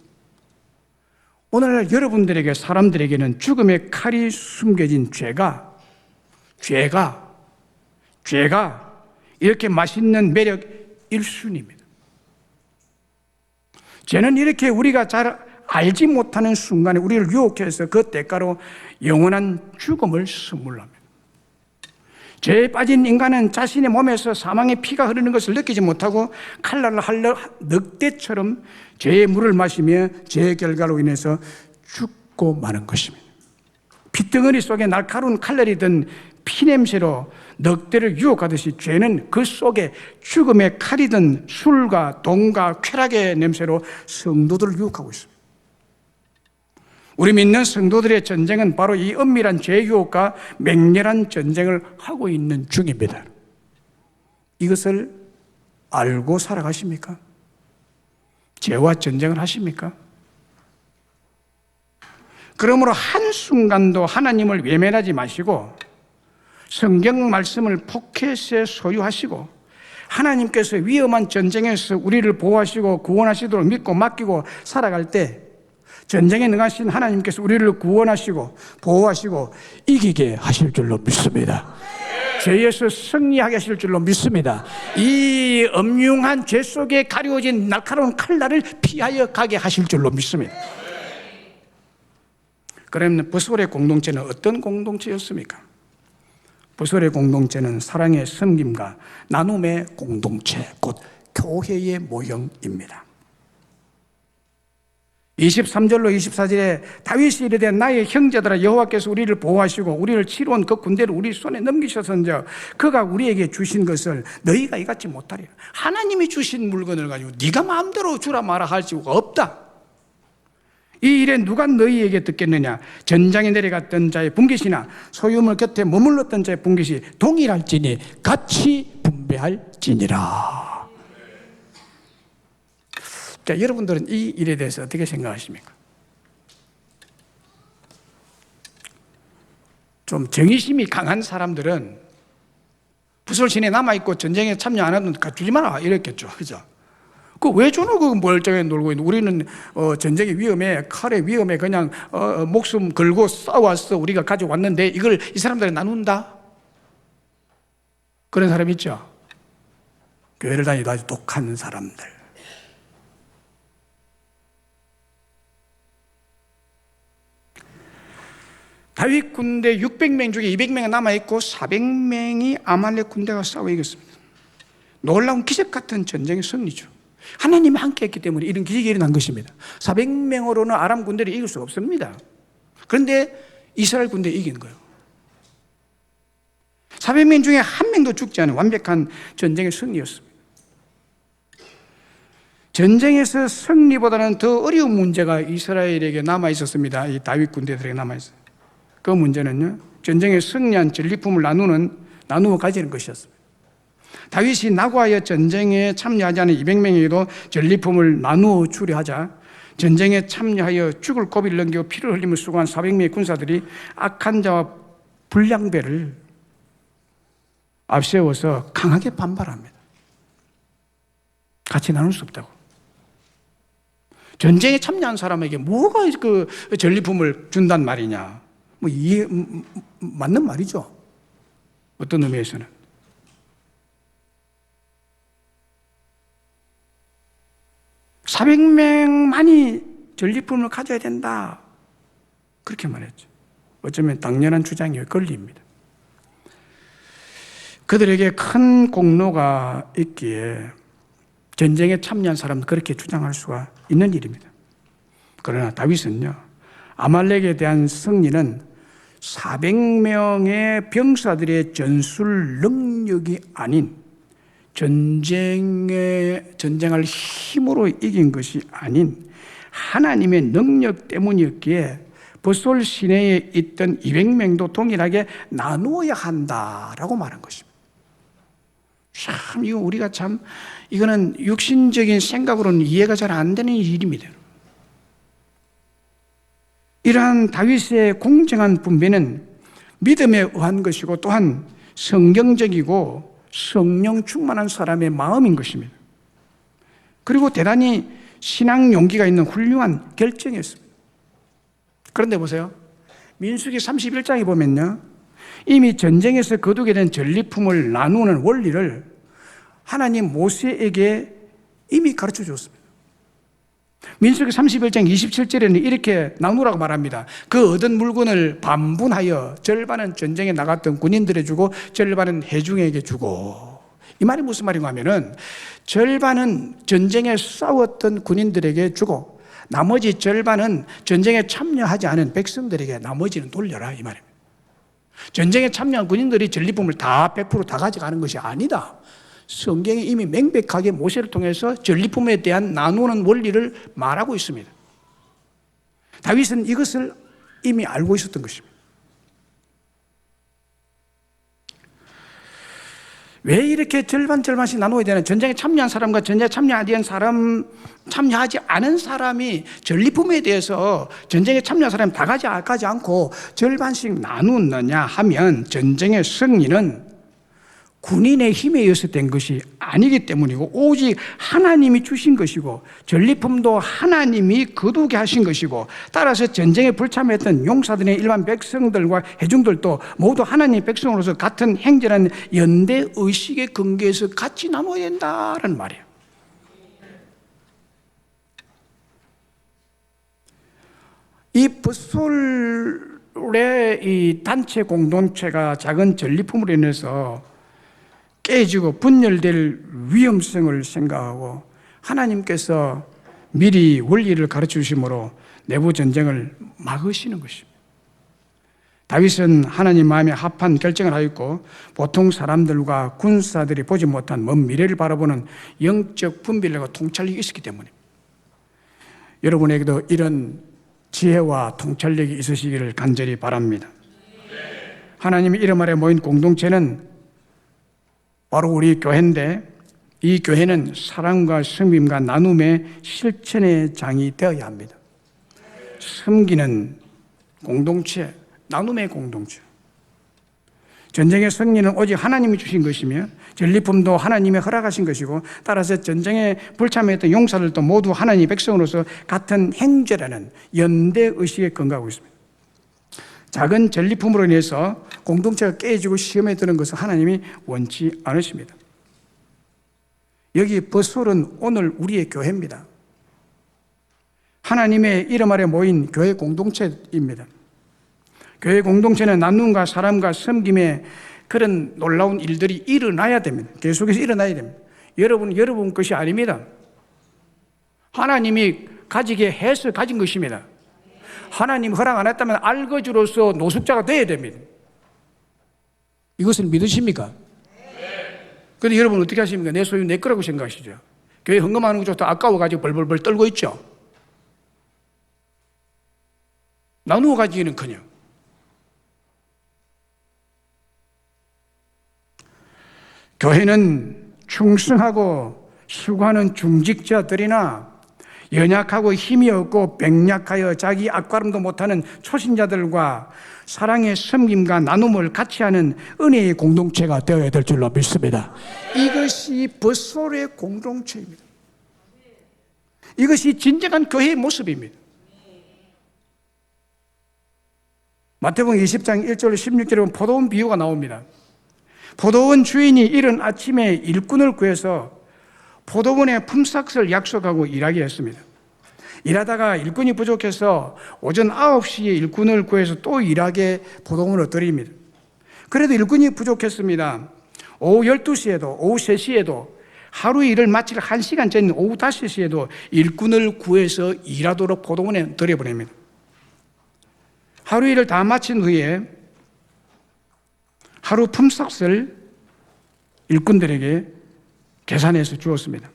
오늘날 여러분들에게 사람들에게는 죽음의 칼이 숨겨진 죄가 이렇게 맛있는 매력 1순위입니다. 죄는 이렇게 우리가 잘 알지 못하는 순간에 우리를 유혹해서 그 대가로 영원한 죽음을 선물로 합니다. 죄에 빠진 인간은 자신의 몸에서 사망의 피가 흐르는 것을 느끼지 못하고 칼날을 할려 늑대처럼 죄의 물을 마시며 죄의 결과로 인해서 죽고 마는 것입니다. 핏덩어리 속에 날카로운 칼날이 든 피냄새로 늑대를 유혹하듯이 죄는 그 속에 죽음의 칼이 든 술과 돈과 쾌락의 냄새로 성도들을 유혹하고 있습니다. 우리 믿는 성도들의 전쟁은 바로 이 은밀한 죄의 유혹과 맹렬한 전쟁을 하고 있는 중입니다. 이것을 알고 살아가십니까? 죄와 전쟁을 하십니까? 그러므로 한순간도 하나님을 외면하지 마시고 성경 말씀을 포켓에 소유하시고 하나님께서 위험한 전쟁에서 우리를 보호하시고 구원하시도록 믿고 맡기고 살아갈 때 전쟁에 능하신 하나님께서 우리를 구원하시고 보호하시고 이기게 하실 줄로 믿습니다. 죄에서 승리하게 하실 줄로 믿습니다. 이 엄흉한 죄 속에 가려워진 날카로운 칼날을 피하여 가게 하실 줄로 믿습니다. 그러면 버솔의 공동체는 어떤 공동체였습니까? 버솔의 공동체는 사랑의 섬김과 나눔의 공동체, 곧 교회의 모형입니다. 23절로 24절에 다윗이 이르되 나의 형제들아 여호와께서 우리를 보호하시고 우리를 치러온 그 군대를 우리 손에 넘기셨은즉 그가 우리에게 주신 것을 너희가 이같이 못하리라. 하나님이 주신 물건을 가지고 네가 마음대로 주라 마라 할 수가 없다. 이 일에 누가 너희에게 듣겠느냐? 전장에 내려갔던 자의 분깃이나 소유물 곁에 머물렀던 자의 분깃이 동일할지니 같이 분배할지니라. 자, 여러분들은 이 일에 대해서 어떻게 생각하십니까? 좀 정의심이 강한 사람들은 부설 시내에 남아있고 전쟁에 참여 안 하면 주지 마라 이랬겠죠. 그죠? 그 왜 주노 그 멀쩡하게 놀고 있는 우리는 전쟁의 위험에 칼의 위험에 그냥 목숨 걸고 싸워서 우리가 가져왔는데 이걸 이 사람들이 나눈다? 그런 사람 있죠. 교회를 다니도 아주 독한 사람들. 다윗 군대 600명 중에 200명이 남아있고 400명이 아말렉 군대가 싸워 이겼습니다. 놀라운 기적 같은 전쟁의 승리죠. 하나님이 함께 했기 때문에 이런 기적이 일어난 것입니다. 400명으로는 아람 군대를 이길 수 없습니다. 그런데 이스라엘 군대를 이긴 거예요. 400명 중에 한 명도 죽지 않은 완벽한 전쟁의 승리였습니다. 전쟁에서 승리보다는 더 어려운 문제가 이스라엘에게 남아 있었습니다. 이 다윗 군대들에게 남아 있어요. 그 문제는요, 전쟁에 승리한 전리품을 나누어 가지는 것이었습니다. 다윗이 낙오하여 전쟁에 참여하지 않은 200명에게도 전리품을 나누어 주려 하자 전쟁에 참여하여 죽을 고비를 넘기고 피를 흘리며 수고한 400명의 군사들이 악한 자와 불량배를 앞세워서 강하게 반발합니다. 같이 나눌 수 없다고. 전쟁에 참여한 사람에게 뭐가 그 전리품을 준단 말이냐. 뭐 이해 맞는 말이죠. 어떤 의미에서는. (400명만이) 전리품을 가져야 된다. 그렇게 말했죠. 어쩌면 당연한 주장이에요. 권리입니다. 그들에게 큰 공로가 있기에 전쟁에 참여한 사람은 그렇게 주장할 수가 있는 일입니다. 그러나 다윗은요, 아말렉에 대한 승리는 400명의 병사들의 전술 능력이 아닌 전쟁할 힘으로 이긴 것이 아닌 하나님의 능력 때문이었기에 봇솔 시내에 있던 200명도 동일하게 나누어야 한다라고 말한 것입니다. 참, 이거는 육신적인 생각으로는 이해가 잘 안 되는 일입니다. 이러한 다윗의 공정한 분배는 믿음에 의한 것이고 또한 성경적이고 성령 충만한 사람의 마음인 것입니다. 그리고 대단히 신앙 용기가 있는 훌륭한 결정이었습니다. 그런데 보세요. 민수기 31장에 보면요, 이미 전쟁에서 거두게 된 전리품을 나누는 원리를 하나님 모세에게 이미 가르쳐 줬습니다. 민수기 31장 27절에는 이렇게 나누라고 말합니다. 그 얻은 물건을 반분하여 절반은 전쟁에 나갔던 군인들에게 주고 절반은 회중에게 주고. 이 말이 무슨 말인가 하면은 절반은 전쟁에 싸웠던 군인들에게 주고 나머지 절반은 전쟁에 참여하지 않은 백성들에게 나머지는 돌려라, 이 말입니다. 전쟁에 참여한 군인들이 전리품을 다 100% 다 가져가는 것이 아니다. 성경이 이미 명백하게 모세를 통해서 전리품에 대한 나누는 원리를 말하고 있습니다. 다윗은 이것을 이미 알고 있었던 것입니다. 왜 이렇게 절반씩 나누어야 되나? 전쟁에 참여한 사람과 전쟁에 참여하지 않은 사람이 전리품에 대해서 전쟁에 참여한 사람이 다 가지 않고 절반씩 나누느냐 하면 전쟁의 승리는 군인의 힘에 의해서 된 것이 아니기 때문이고 오직 하나님이 주신 것이고 전리품도 하나님이 거두게 하신 것이고 따라서 전쟁에 불참했던 용사들의 일반 백성들과 회중들도 모두 하나님의 백성으로서 같은 행전한 연대 의식의 근거에서 같이 나눠야 된다는 말이에요. 이 봇솔의 이 단체 공동체가 작은 전리품으로 인해서 깨지고 분열될 위험성을 생각하고 하나님께서 미리 원리를 가르쳐 주심으로 내부 전쟁을 막으시는 것입니다. 다윗은 하나님 마음에 합한 결정을 하였고 보통 사람들과 군사들이 보지 못한 먼 미래를 바라보는 영적 분별력과 통찰력이 있었기 때문입니다. 여러분에게도 이런 지혜와 통찰력이 있으시기를 간절히 바랍니다. 하나님의 이름 아래 모인 공동체는 바로 우리 교회인데 이 교회는 사랑과 섬김과 나눔의 실천의 장이 되어야 합니다. 섬기는 공동체, 나눔의 공동체. 전쟁의 승리는 오직 하나님이 주신 것이며 전리품도 하나님이 허락하신 것이고, 따라서 전쟁에 불참했던 용사들도 모두 하나님의 백성으로서 같은 행제라는 연대 의식에 근거하고 있습니다. 작은 전리품으로 인해서 공동체가 깨지고 시험에 드는 것을 하나님이 원치 않으십니다. 여기 버솔은 오늘 우리의 교회입니다. 하나님의 이름 아래 모인 교회 공동체입니다. 교회 공동체는 나눔과 사람과 섬김의 그런 놀라운 일들이 일어나야 됩니다. 계속해서 일어나야 됩니다. 여러분 것이 아닙니다. 하나님이 가지게 해서 가진 것입니다. 하나님 허락 안 했다면 알거지로서 노숙자가 되어야 됩니다. 이것을 믿으십니까? 그런데 여러분 어떻게 하십니까? 내 소유 내 거라고 생각하시죠? 교회 헌금하는 것조차 아까워가지고 벌벌벌 떨고 있죠. 나누어 가지기는커녕 교회는 충성하고 수고하는 중직자들이나 연약하고 힘이 없고 병약하여 자기 앞가름도 못하는 초신자들과 사랑의 섬김과 나눔을 같이 하는 은혜의 공동체가 되어야 될 줄로 믿습니다. 이것이 버솔의 공동체입니다. 이것이 진정한 교회의 모습입니다. 마태복음 20장 1절 16절에 보면 포도원 비유가 나옵니다. 포도원 주인이 이른 아침에 일꾼을 구해서 포도원의 품삯을 약속하고 일하게 했습니다. 일하다가 일꾼이 부족해서 오전 9시에 일꾼을 구해서 또 일하게 포도원으로 들입니다. 그래도 일꾼이 부족했습니다. 오후 12시에도 오후 3시에도 하루 일을 마칠 1시간 전인 오후 5시에도 일꾼을 구해서 일하도록 포도원에 들여보냅니다. 하루 일을 다 마친 후에 하루 품삯을 일꾼들에게 계산해서 주었습니다.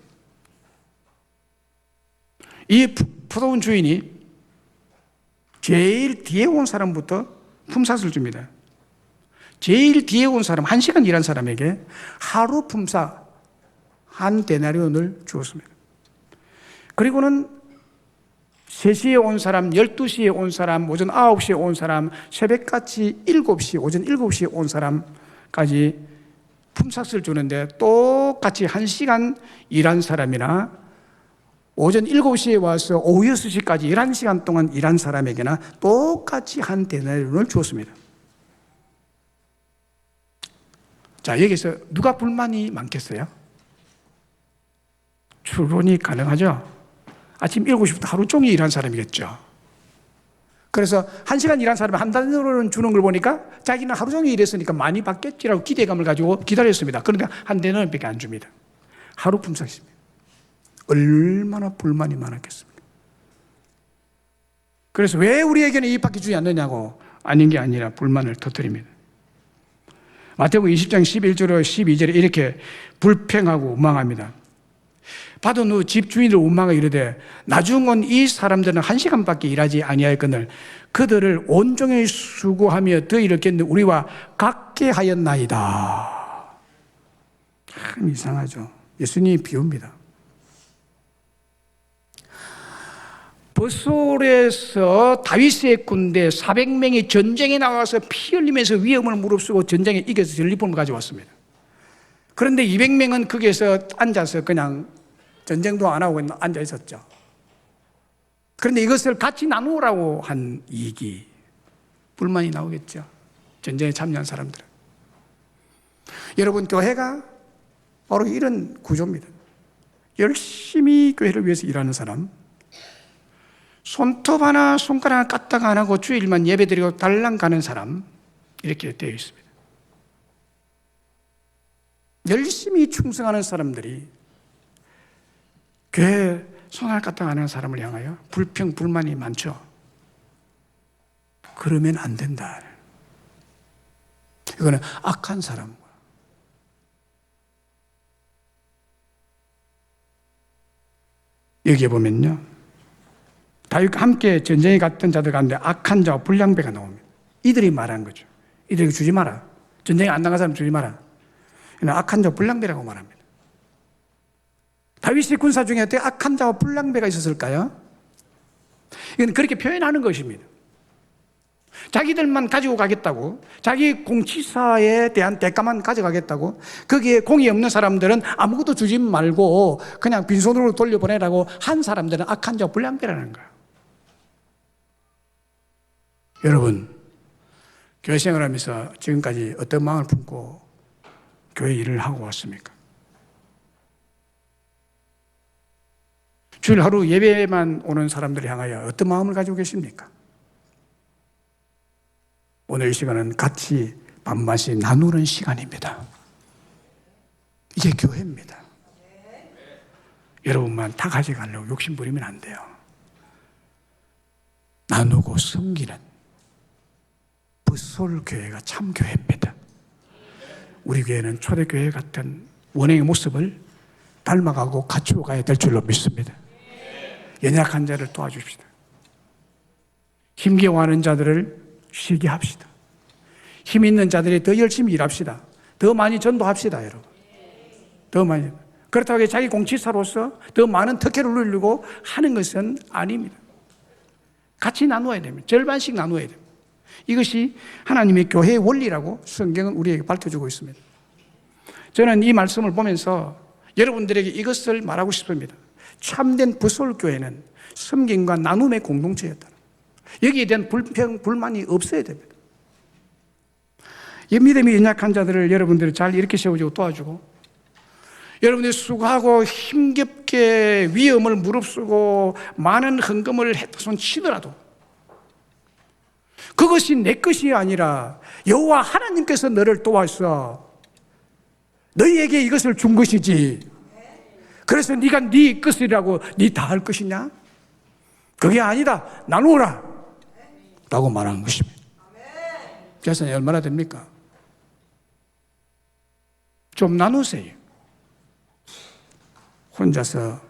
이 포도원 주인이 제일 뒤에 온 사람부터 품삯을 줍니다. 제일 뒤에 온 사람, 1시간 일한 사람에게 하루 품삯 한 데나리온을 주었습니다. 그리고는 3시에 온 사람, 12시에 온 사람, 오전 9시에 온 사람, 새벽같이 7시, 오전 7시에 온 사람까지 품삯을 주는데 똑같이 1시간 일한 사람이나 오전 7시에 와서 오후 6시까지 11시간 동안 일한 사람에게나 똑같이 한 데나리온을 주었습니다. 자, 여기서 누가 불만이 많겠어요? 추론이 가능하죠? 아침 7시부터 하루 종일 일한 사람이겠죠. 그래서 1시간 일한 사람이 한 데나리온 주는 걸 보니까 자기는 하루 종일 일했으니까 많이 받겠지라고 기대감을 가지고 기다렸습니다. 그런데 한 데나리온밖에 안 줍니다. 하루 품삯입니다. 얼마나 불만이 많았겠습니까? 그래서 왜 우리에게는 이밖에 주지 않느냐고 아닌 게 아니라 불만을 터뜨립니다. 마태복음 20장 11절로 12절에 이렇게 불평하고 원망합니다. 받은 후 집주인을 원망하여 이르되 나중은 이 사람들은 1시간밖에 일하지 아니하였거늘 그들을 온종일 수고하며 더 일했겠는데 우리와 같게 하였나이다. 참 이상하죠. 예수님이 비웁니다. 버솔에서 다윗의 군대 400명이 전쟁에 나와서 피 흘리면서 위험을 무릅쓰고 전쟁에 이겨서 전리품을 가져왔습니다. 그런데 200명은 거기에서 앉아서 그냥 전쟁도 안 하고 앉아 있었죠. 그런데 이것을 같이 나누라고 한 이익이 불만이 나오겠죠. 전쟁에 참여한 사람들은. 여러분, 교회가 바로 이런 구조입니다. 열심히 교회를 위해서 일하는 사람, 손톱 하나 손가락 하나 까딱 안 하고 주일만 예배드리고 달랑 가는 사람, 이렇게 되어 있습니다. 열심히 충성하는 사람들이 교회 손 하나 까딱 안 하는 사람을 향하여 불평, 불만이 많죠. 그러면 안 된다. 이거는 악한 사람과 여기에 보면요, 다윗과 함께 전쟁에 갔던 자들 가운데 악한 자와 불량배가 나옵니다. 이들이 말하는 거죠. 이들에게 주지 마라. 전쟁에 안 나간 사람 주지 마라. 악한 자와 불량배라고 말합니다. 다윗의 군사 중에 어떻게 악한 자와 불량배가 있었을까요? 이건 그렇게 표현하는 것입니다. 자기들만 가지고 가겠다고, 자기 공치사에 대한 대가만 가져가겠다고, 거기에 공이 없는 사람들은 아무것도 주지 말고 그냥 빈손으로 돌려보내라고 한 사람들은 악한 자 불량배라는 거예요. 여러분, 교회 생활하면서 지금까지 어떤 마음을 품고 교회 일을 하고 왔습니까? 주일 하루 예배만 오는 사람들을 향하여 어떤 마음을 가지고 계십니까? 오늘 이 시간은 같이 반반씩 나누는 시간입니다. 이게 교회입니다. 여러분만 다 가져가려고 욕심 부리면 안 돼요. 나누고 섬기는 붓솔교회가 참 교회입니다. 우리 교회는 초대교회 같은 원행의 모습을 닮아가고 갖추어 가야 될 줄로 믿습니다. 연약한 자를 도와줍시다. 힘겨워하는 자들을 쉬게 합시다. 힘 있는 자들이 더 열심히 일합시다. 더 많이 전도합시다, 여러분. 더 많이. 그렇다고 해서 자기 공치사로서 더 많은 특혜를 누리려고 하는 것은 아닙니다. 같이 나누어야 됩니다. 절반씩 나누어야 됩니다. 이것이 하나님의 교회의 원리라고 성경은 우리에게 밝혀주고 있습니다. 저는 이 말씀을 보면서 여러분들에게 이것을 말하고 싶습니다. 참된 부솔교회는 섬김과 나눔의 공동체였다. 여기에 대한 불평, 불만이 없어야 됩니다. 이 믿음이 연약한 자들을 여러분들이 잘 이렇게 세워주고 도와주고, 여러분들이 수고하고 힘겹게 위험을 무릅쓰고 많은 헌금을 손 치더라도 그것이 내 것이 아니라 여호와 하나님께서 너를 도와서 너희에게 이것을 준 것이지, 그래서 네가 네 것이라고 네 다 할 것이냐? 그게 아니다. 나누어라 라고 말하는 것입니다. 재산이 얼마나 됩니까? 좀 나누세요. 혼자서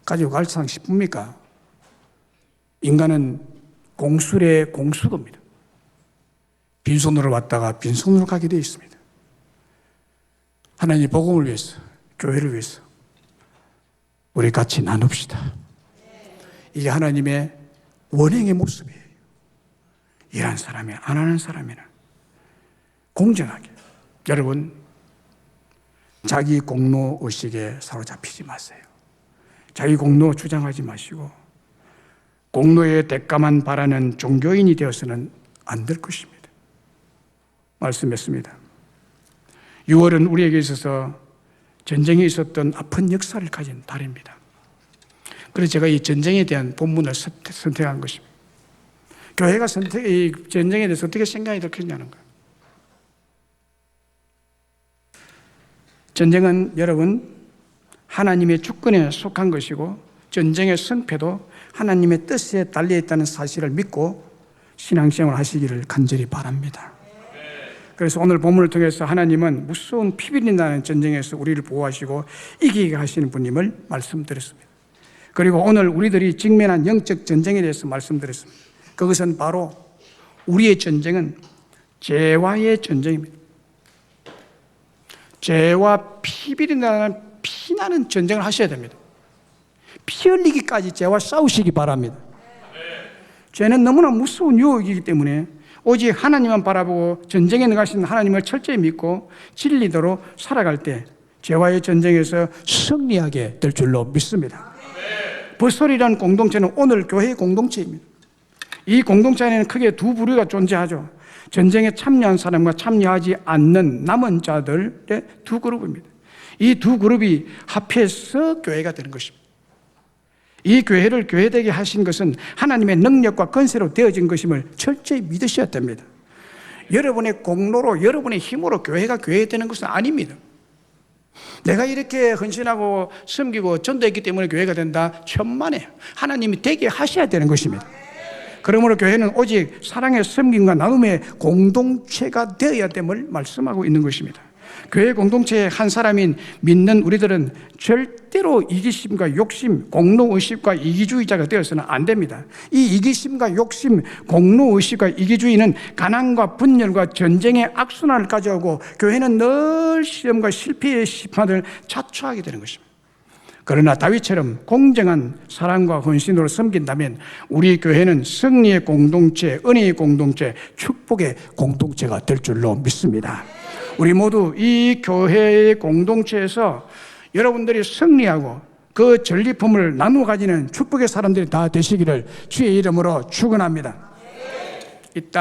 가지고 갈 상 싶습니까? 인간은 공술의 공수도입니다. 빈손으로 왔다가 빈손으로 가게 되어 있습니다. 하나님의 복음을 위해서, 교회를 위해서 우리 같이 나눕시다. 이게 하나님의 원행의 모습이에요. 일하는 사람이 안 하는 사람이나 공정하게. 여러분, 자기 공로 의식에 사로잡히지 마세요. 자기 공로 주장하지 마시고 공로의 대가만 바라는 종교인이 되어서는 안 될 것입니다. 말씀했습니다. 6월은 우리에게 있어서 전쟁에 있었던 아픈 역사를 가진 달입니다. 그래서 제가 이 전쟁에 대한 본문을 선택한 것입니다. 교회가 이 전쟁에 대해서 어떻게 생각이 들겠냐는 거예요. 전쟁은 여러분 하나님의 주권에 속한 것이고 전쟁의 승패도 하나님의 뜻에 달려 있다는 사실을 믿고 신앙생활을 하시기를 간절히 바랍니다. 그래서 오늘 본문을 통해서 하나님은 무서운 피비린내 나는 전쟁에서 우리를 보호하시고 이기게 하시는 분임을 말씀드렸습니다. 그리고 오늘 우리들이 직면한 영적 전쟁에 대해서 말씀드렸습니다. 그것은 바로 우리의 전쟁은 죄와의 전쟁입니다. 죄와 피비린내 나는 피나는 전쟁을 하셔야 됩니다. 피 흘리기까지 죄와 싸우시기 바랍니다. 죄는 너무나 무서운 유혹이기 때문에 오직 하나님만 바라보고 전쟁에 나가신 하나님을 철저히 믿고 진리대로 살아갈 때 죄와의 전쟁에서 승리하게 될 줄로 믿습니다. 버설이라는 공동체는 오늘 교회의 공동체입니다. 이 공동체 안에는 크게 두 부류가 존재하죠. 전쟁에 참여한 사람과 참여하지 않는 남은 자들의 두 그룹입니다. 이 두 그룹이 합해서 교회가 되는 것입니다. 이 교회를 교회되게 하신 것은 하나님의 능력과 권세로 되어진 것임을 철저히 믿으셔야 됩니다. 여러분의 공로로, 여러분의 힘으로 교회가 교회되는 것은 아닙니다. 내가 이렇게 헌신하고 섬기고 전도했기 때문에 교회가 된다? 천만에요. 하나님이 되게 하셔야 되는 것입니다. 그러므로 교회는 오직 사랑의 섬김과 나눔의 공동체가 되어야 됨을 말씀하고 있는 것입니다. 교회 공동체의 한 사람인 믿는 우리들은 절대로 이기심과 욕심, 공로의식과 이기주의자가 되어서는 안 됩니다. 이 이기심과 욕심, 공로의식과 이기주의는 가난과 분열과 전쟁의 악순환을 가져오고 교회는 늘 시험과 실패의 심판을 자초하게 되는 것입니다. 그러나 다윗처럼 공정한 사랑과 헌신으로 섬긴다면 우리 교회는 승리의 공동체, 은혜의 공동체, 축복의 공동체가 될 줄로 믿습니다. 우리 모두 이 교회의 공동체에서 여러분들이 승리하고 그 전리품을 나누어 가지는 축복의 사람들이 다 되시기를 주의 이름으로 축원합니다.